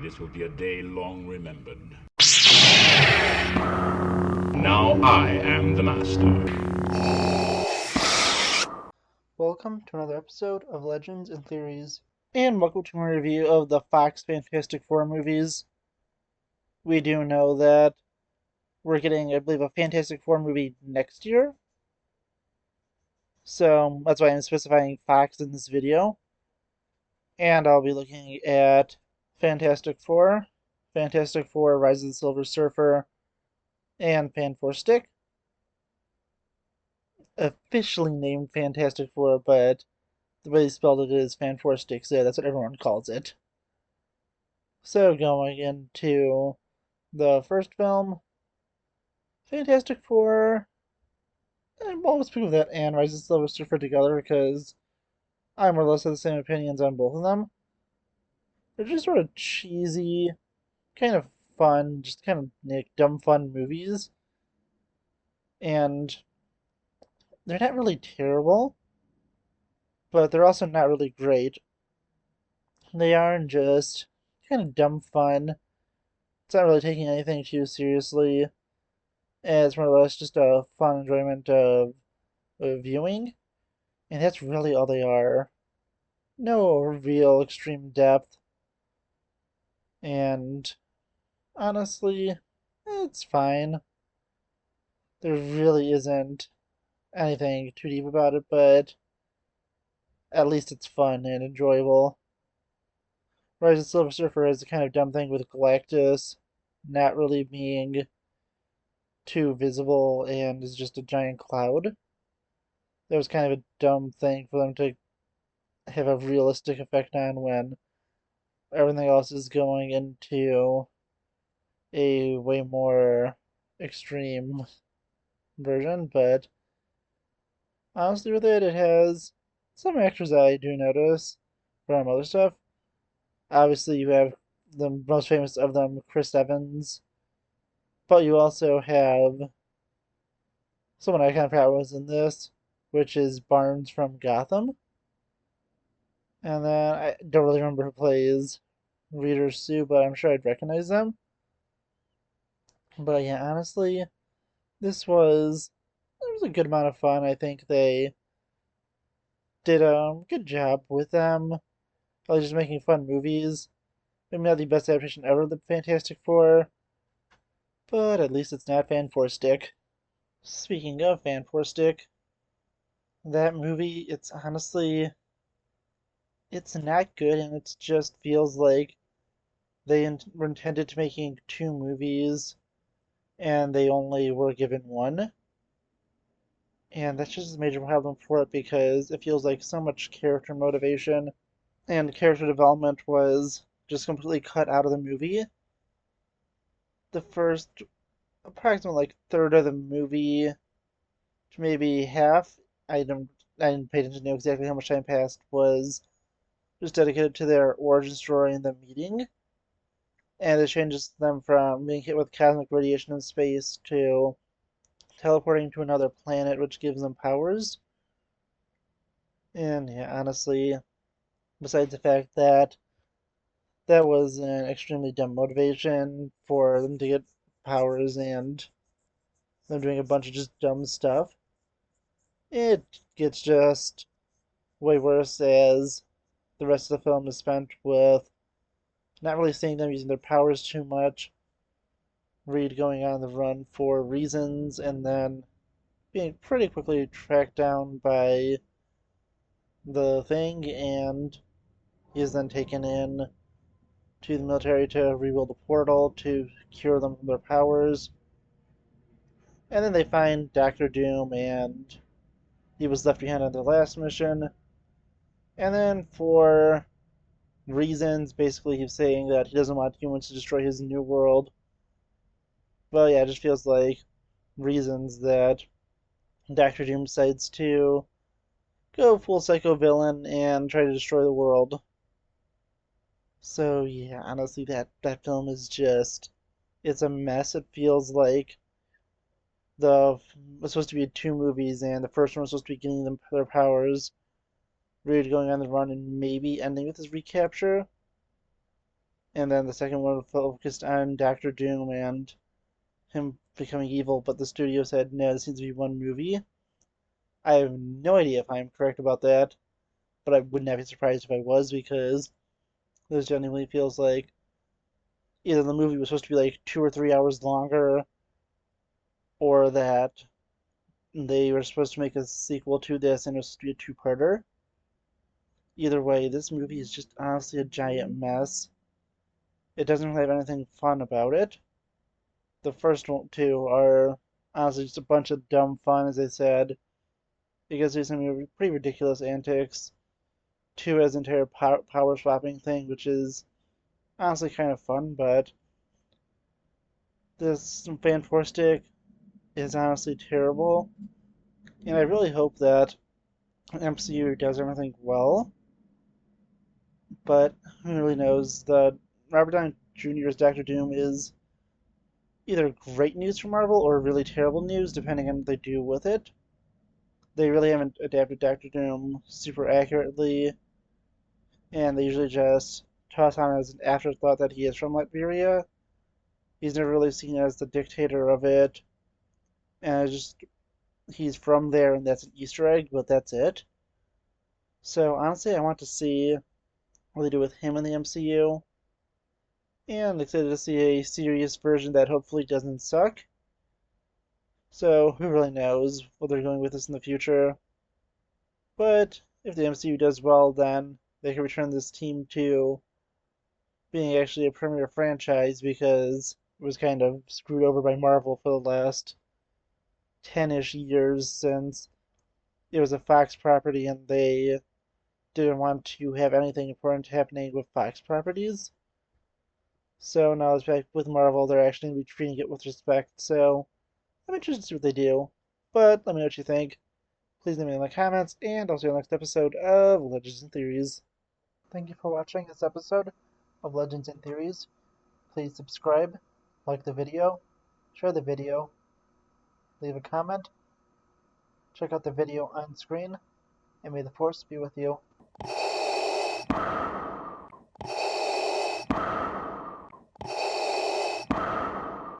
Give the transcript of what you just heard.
This will be a day long remembered. Now I am the master. Welcome to another episode of Legends and Theories, and welcome to my review of the Fox Fantastic Four movies. We do know that we're getting, I believe, a Fantastic Four movie next year, so that's why I'm specifying Fox in this video. And I'll be looking at Fantastic Four, Fantastic Four Rise of the Silver Surfer, and Fan Four Stick. Officially named Fantastic Four, but the way they spelled it is Fan Four Stick, so that's what everyone calls it. So going into the first film, Fantastic Four, I'm almost people that and Rise of the Silver Surfer together because I more or less have the same opinions on both of them. They're just sort of cheesy, kind of fun, just kind of dumb fun movies. And they're not really terrible, but they're also not really great. They are just kind of dumb fun. It's not really taking anything too seriously. It's more or less just a fun enjoyment of viewing. And that's really all they are. No real extreme depth. And honestly, it's fine. There really isn't anything too deep about it, but at least it's fun and enjoyable. Rise of the Silver Surfer is the kind of dumb thing with Galactus not really being too visible and is just a giant cloud. That was kind of a dumb thing for them to have a realistic effect on when everything else is going into a way more extreme version, but honestly, with it, it has some actors I do notice from other stuff. Obviously, you have the most famous of them, Chris Evans, but you also have someone I kind of forgot was in this, which is Barnes from Gotham. And then I don't really remember who plays Reader Sue, but I'm sure I'd recognize them. But yeah, honestly, this was there was a good amount of fun. I think they did a good job with them. Like just making fun movies. Maybe not the best adaptation ever of the Fantastic Four, but at least it's not Fan Four Stick. Speaking of Fan Four Stick, that movie, it's honestly, it's not good, and it just feels like they were intended to making two movies, and they only were given one. And that's just a major problem for it because it feels like so much character motivation and character development was just completely cut out of the movie. The first approximately like third of the movie to maybe half, I didn't pay attention to exactly how much time passed, was just dedicated to their origin story and the meeting. And it changes them from being hit with cosmic radiation in space to teleporting to another planet, which gives them powers. And yeah, honestly, besides the fact that that was an extremely dumb motivation for them to get powers and them doing a bunch of just dumb stuff, it gets just way worse as the rest of the film is spent with not really seeing them using their powers too much, Reed going on the run for reasons, and then being pretty quickly tracked down by the Thing, and he is then taken in to the military to rebuild a portal to cure them from their powers. And then they find Doctor Doom, and he was left behind on their last mission. And then, for reasons, basically, he's saying that he doesn't want humans to destroy his new world. Well, yeah, it just feels like reasons that Doctor Doom decides to go full psycho villain and try to destroy the world. So yeah, honestly, that film is just it's a mess. It feels like the was supposed to be two movies, and the first one was supposed to be getting them their powers, Reed going on the run, and maybe ending with his recapture. And then the second one focused on Doctor Doom and him becoming evil, but the studio said, no, this needs to be one movie. I have no idea if I'm correct about that, but I would not be surprised if I was, because this genuinely feels like either the movie was supposed to be like 2 or 3 hours longer, or that they were supposed to make a sequel to this and it was supposed to be a two-parter. Either way, this movie is just honestly a giant mess. It doesn't really have anything fun about it. The first two are honestly just a bunch of dumb fun, as I said. It gets to some pretty ridiculous antics. Two has entire power swapping thing, which is honestly kind of fun, but this Fantastic is honestly terrible. And I really hope that MCU does everything well, but who really knows? The Robert Downey Jr.'s Doctor Doom is either great news for Marvel or really terrible news, depending on what they do with it. They really haven't adapted Doctor Doom super accurately, and they usually just toss on as an afterthought that he is from Liberia. He's never really seen as the dictator of it, and it's just he's from there, and that's an Easter egg, but that's it. So honestly, I want to see what they do with him in the MCU, and excited to see a serious version that hopefully doesn't suck. So who really knows what they're going with this in the future? But if the MCU does well, then they can return this team to being actually a premier franchise, because it was kind of screwed over by Marvel for the last 10-ish years, since it was a Fox property and they didn't want to have anything important happening with Fox properties. So now it's back with Marvel, they're actually going to be treating it with respect. So I'm interested to see what they do. But let me know what you think. Please leave me in the comments, and I'll see you in the next episode of Legends and Theories. Thank you for watching this episode of Legends and Theories. Please subscribe, like the video, share the video, leave a comment, check out the video on screen, and may the Force be with you.